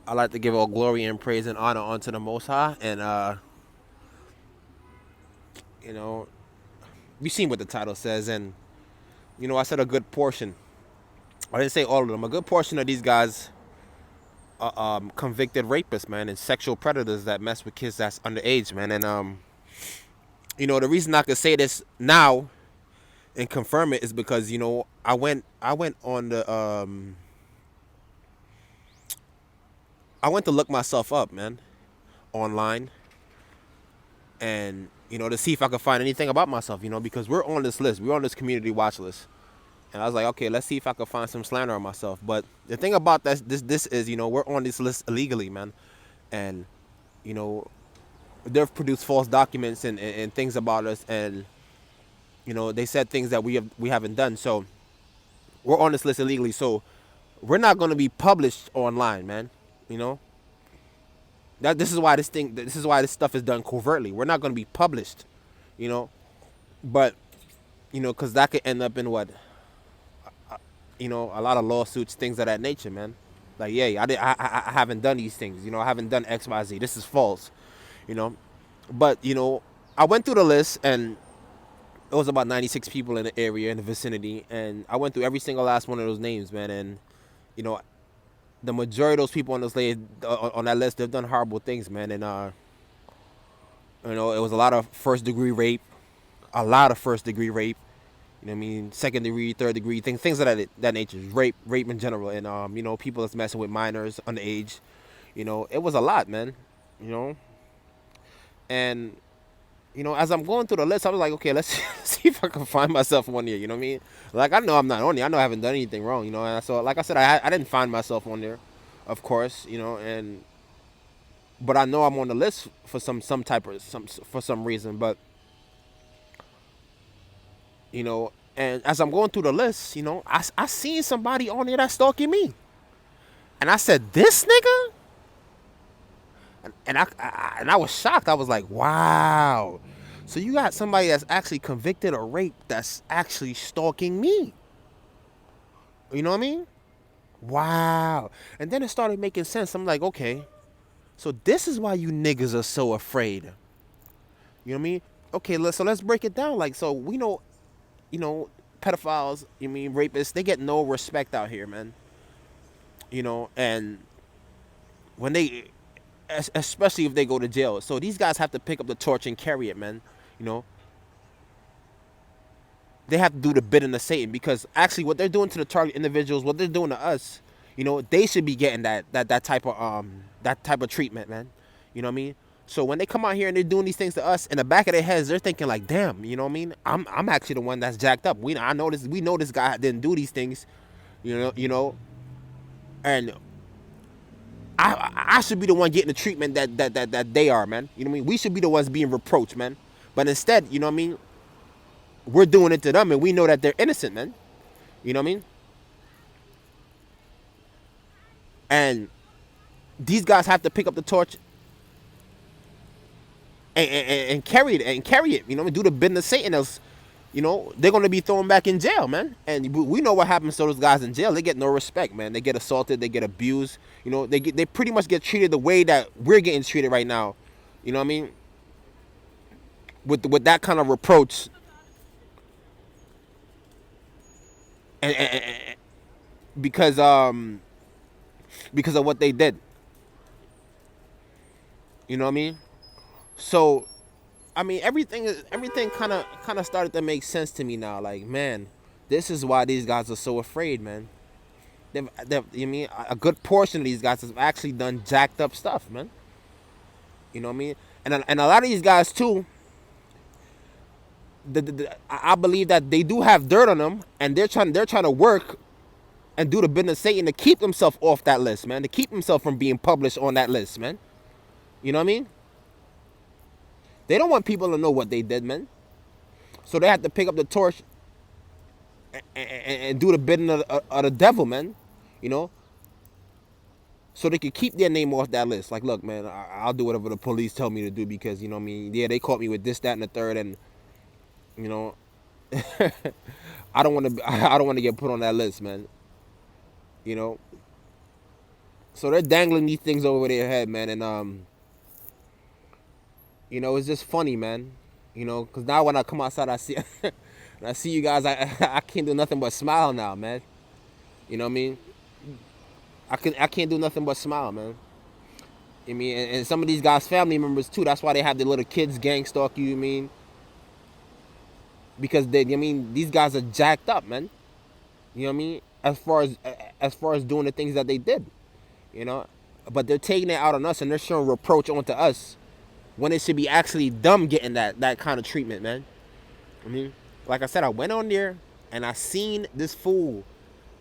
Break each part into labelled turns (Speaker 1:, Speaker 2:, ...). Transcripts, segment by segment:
Speaker 1: I like to give all glory and praise and honor unto the Most High. And, you know, you seen what the title says. And, I said a good portion. I didn't say all of them. A good portion of these guys convicted rapists, man, and sexual predators that mess with kids that's underage, man. And, the reason I could say this now and confirm it is because, I went on the, I went to look myself up, man, online and to see if I could find anything about myself, because we're on this list, we're on this community watch list, and I was like, okay, let's see if I could find some slander on myself. But the thing about this is, we're on this list illegally, man, and you know they've produced false documents and things about us, and they said things that we haven't done, so we're on this list illegally, so we're not going to be published online, man. You know that this is why this stuff is done covertly. We're not going to be published, you know but because that could end up in what, a lot of lawsuits, things of that nature, man. Like, yeah, I haven't done these things, I haven't done XYZ, this is false, you know but I went through the list, and it was about 96 people in the area, in the vicinity, and I went through every single last one of those names, man. And you know the majority of those people on this list, on that list, they've done horrible things, man. And it was a lot of first degree rape, a lot of first degree rape. You know what I mean? Second degree, third degree, things of that nature. Rape in general, and people that's messing with minors underage. It was a lot, man. You know, and as I'm going through the list, I was like, okay, let's see if I can find myself on there. You know what I mean? Like, I know I'm not on there. I know I haven't done anything wrong. And so, like I said, I didn't find myself on there, of course. And but I know I'm on the list for some type of for some reason. But and as I'm going through the list, I seen somebody on there that's stalking me, and I said, this nigga, and I was shocked. I was like, wow. So you got somebody that's actually convicted of rape that's actually stalking me. You know what I mean? Wow. And then it started making sense. I'm like, okay, so this is why you niggas are so afraid. You know what I mean? Okay, let's break it down. Like, so we know, pedophiles, rapists, they get no respect out here, man. And when they, especially if they go to jail. So these guys have to pick up the torch and carry it, man. You know, they have to do the bidding of Satan, because actually what they're doing to the target individuals, what they're doing to us, they should be getting that type of treatment, man. You know what I mean? So when they come out here and they're doing these things to us, in the back of their heads, they're thinking like, damn, you know what I mean? I'm actually the one that's jacked up. We know this guy didn't do these things, and I should be the one getting the treatment that they are, man. You know what I mean? We should be the ones being reproached, man. But instead, you know what I mean? We're doing it to them, and we know that they're innocent, man. You know what I mean? And these guys have to pick up the torch and carry it. Do the business of Satan. Else, they're gonna be thrown back in jail, man. And we know what happens to those guys in jail. They get no respect, man. They get assaulted. They get abused. They pretty much get treated the way that we're getting treated right now. You know what I mean? With that kind of reproach, and because of what they did. You know what I mean? So, I mean, everything kind of started to make sense to me now. Like, man, this is why these guys are so afraid, man. You mean a good portion of these guys have actually done jacked up stuff, man. You know what I mean? And a lot of these guys too. I believe that they do have dirt on them, and they're trying to work and do the business of Satan to keep themselves off that list, man. To keep themselves from being published on that list, man. You know what I mean? They don't want people to know what they did, man. So they have to pick up the torch and do the bidding of the devil, man. You know? So they can keep their name off that list. Like, look, man, I'll do whatever the police tell me to do, because, you know what I mean? Yeah, they caught me with this, that, and the third, and, you know, I don't want to get put on that list, man. You know? So they're dangling these things over their head, man, and it's just funny, man. Because now when I come outside, I see, and I see you guys, I can't do nothing but smile now, man. You know what I mean? I can't do nothing but smile, man. I mean, and some of these guys' family members too. That's why they have their little kids gang stalk you. I mean, because these guys are jacked up, man. You know what I mean? As far as doing the things that they did, you know, but they're taking it out on us and they're showing reproach onto us when it should be actually them getting that kind of treatment, man. I mean, like I said, I went on there and I seen this fool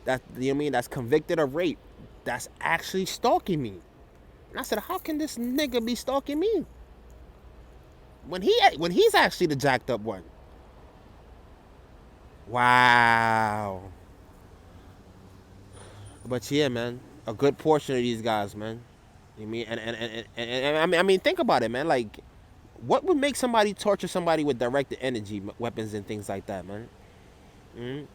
Speaker 1: that's convicted of rape, that's actually stalking me. And I said, how can this nigga be stalking me when he's actually the jacked up one? Wow. But yeah, man, a good portion of these guys, man. You mean and I mean, think about it, man. Like, what would make somebody torture somebody with directed energy weapons and things like that, man? Mm-hmm.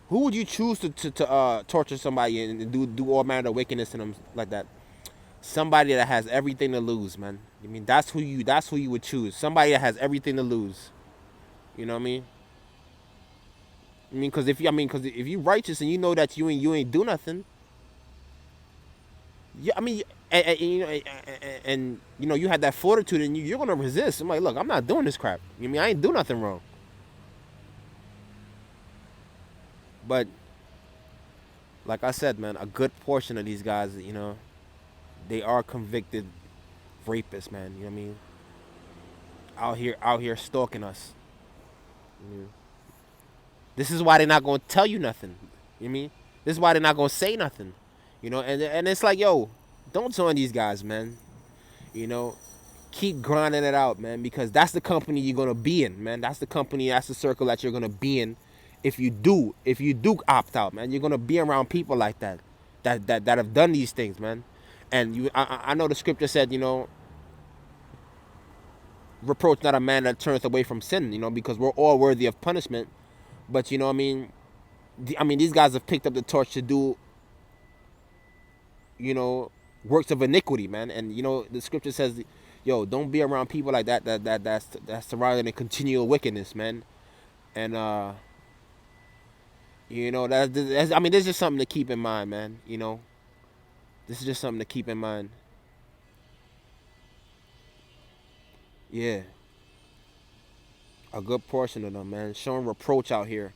Speaker 1: Who would you choose to torture somebody and do all manner of wickedness to them like that? Somebody that has everything to lose, man. I mean, that's who you would choose. Somebody that has everything to lose. You know what I mean? Because if you righteous and you know that you ain't do nothing, yeah, I mean, and you had that fortitude and you're gonna resist. I'm like, look, I'm not doing this crap. You mean I ain't do nothing wrong. But like I said, man, a good portion of these guys, they are convicted rapists, man. You know what I mean? Out here stalking us. You know? This is why they're not gonna tell you nothing. You know what I mean? This is why they're not gonna say nothing. And it's like, yo, don't join these guys, man. You know, keep grinding it out, man, because that's the company you're gonna be in, man. That's the circle that you're gonna be in if you do opt out, man. You're gonna be around people like that have done these things, man. And I know the scripture said, reproach not a man that turneth away from sin, because we're all worthy of punishment. But these guys have picked up the torch to do, works of iniquity, man. And the scripture says, yo, don't be around people like that's surrounded in continual wickedness, man. And this is just something to keep in mind, man. This is just something to keep in mind. Yeah, a good portion of them, man, showing reproach out here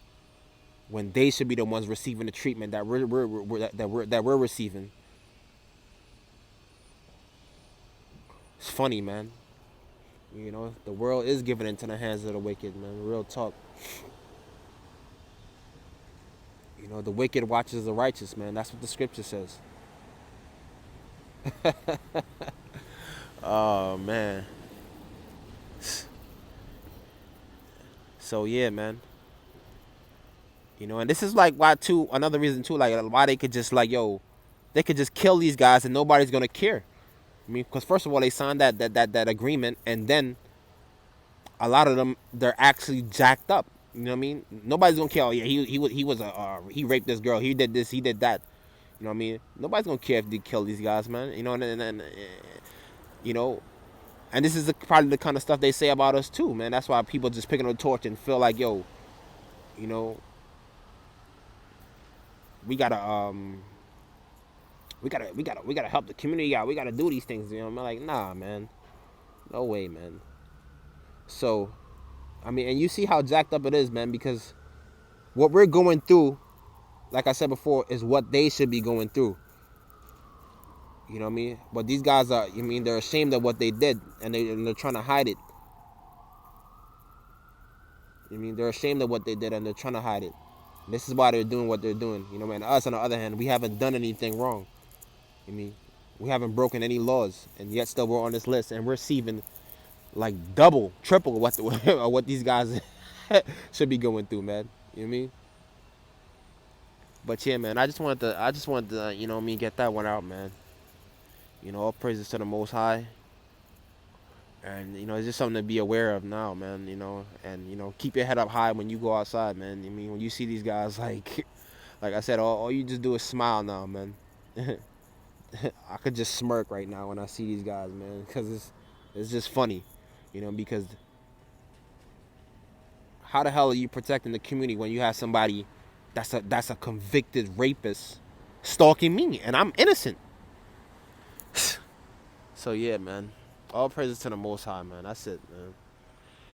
Speaker 1: when they should be the ones receiving the treatment that we're receiving. It's funny, man. The world is given into the hands of the wicked, man. Real talk. The wicked watches the righteous, man. That's what the scripture says. Oh, man. So yeah, man. And this is like why too. Another reason too, like why they could just they could just kill these guys and nobody's gonna care. I mean, because first of all, they signed that agreement, and then a lot of them, they're actually jacked up. You know what I mean? Nobody's gonna care. Oh yeah, he raped this girl. He did this. He did that. You know what I mean? Nobody's gonna care if they kill these guys, man. You know, and this is probably the kind of stuff they say about us too, man. That's why people just picking up the torch and feel like, yo, you know, we gotta we gotta help the community out. We gotta do these things. I'm like, nah, man, no way, man. So, and you see how jacked up it is, man, because what we're going through, like I said before, is what they should be going through. You know what I mean? But these guys are, they're ashamed of what they did, and they're trying to hide it. They're ashamed of what they did, and they're trying to hide it. And this is why they're doing what they're doing. And us, on the other hand, we haven't done anything wrong. We haven't broken any laws, and yet still we're on this list, and we're receiving like double, triple what these guys should be going through, man. You know what I mean? But yeah, man, I just wanted to, get that one out, man. All praises to the Most High. And, it's just something to be aware of now, man, and, keep your head up high when you go outside, man. When you see these guys, like I said, all you just do is smile now, man. I could just smirk right now when I see these guys, man, because it's just funny, because how the hell are you protecting the community when you have somebody that's a convicted rapist stalking me and I'm innocent? So yeah, man. All praises to the Most High, man. That's it, man.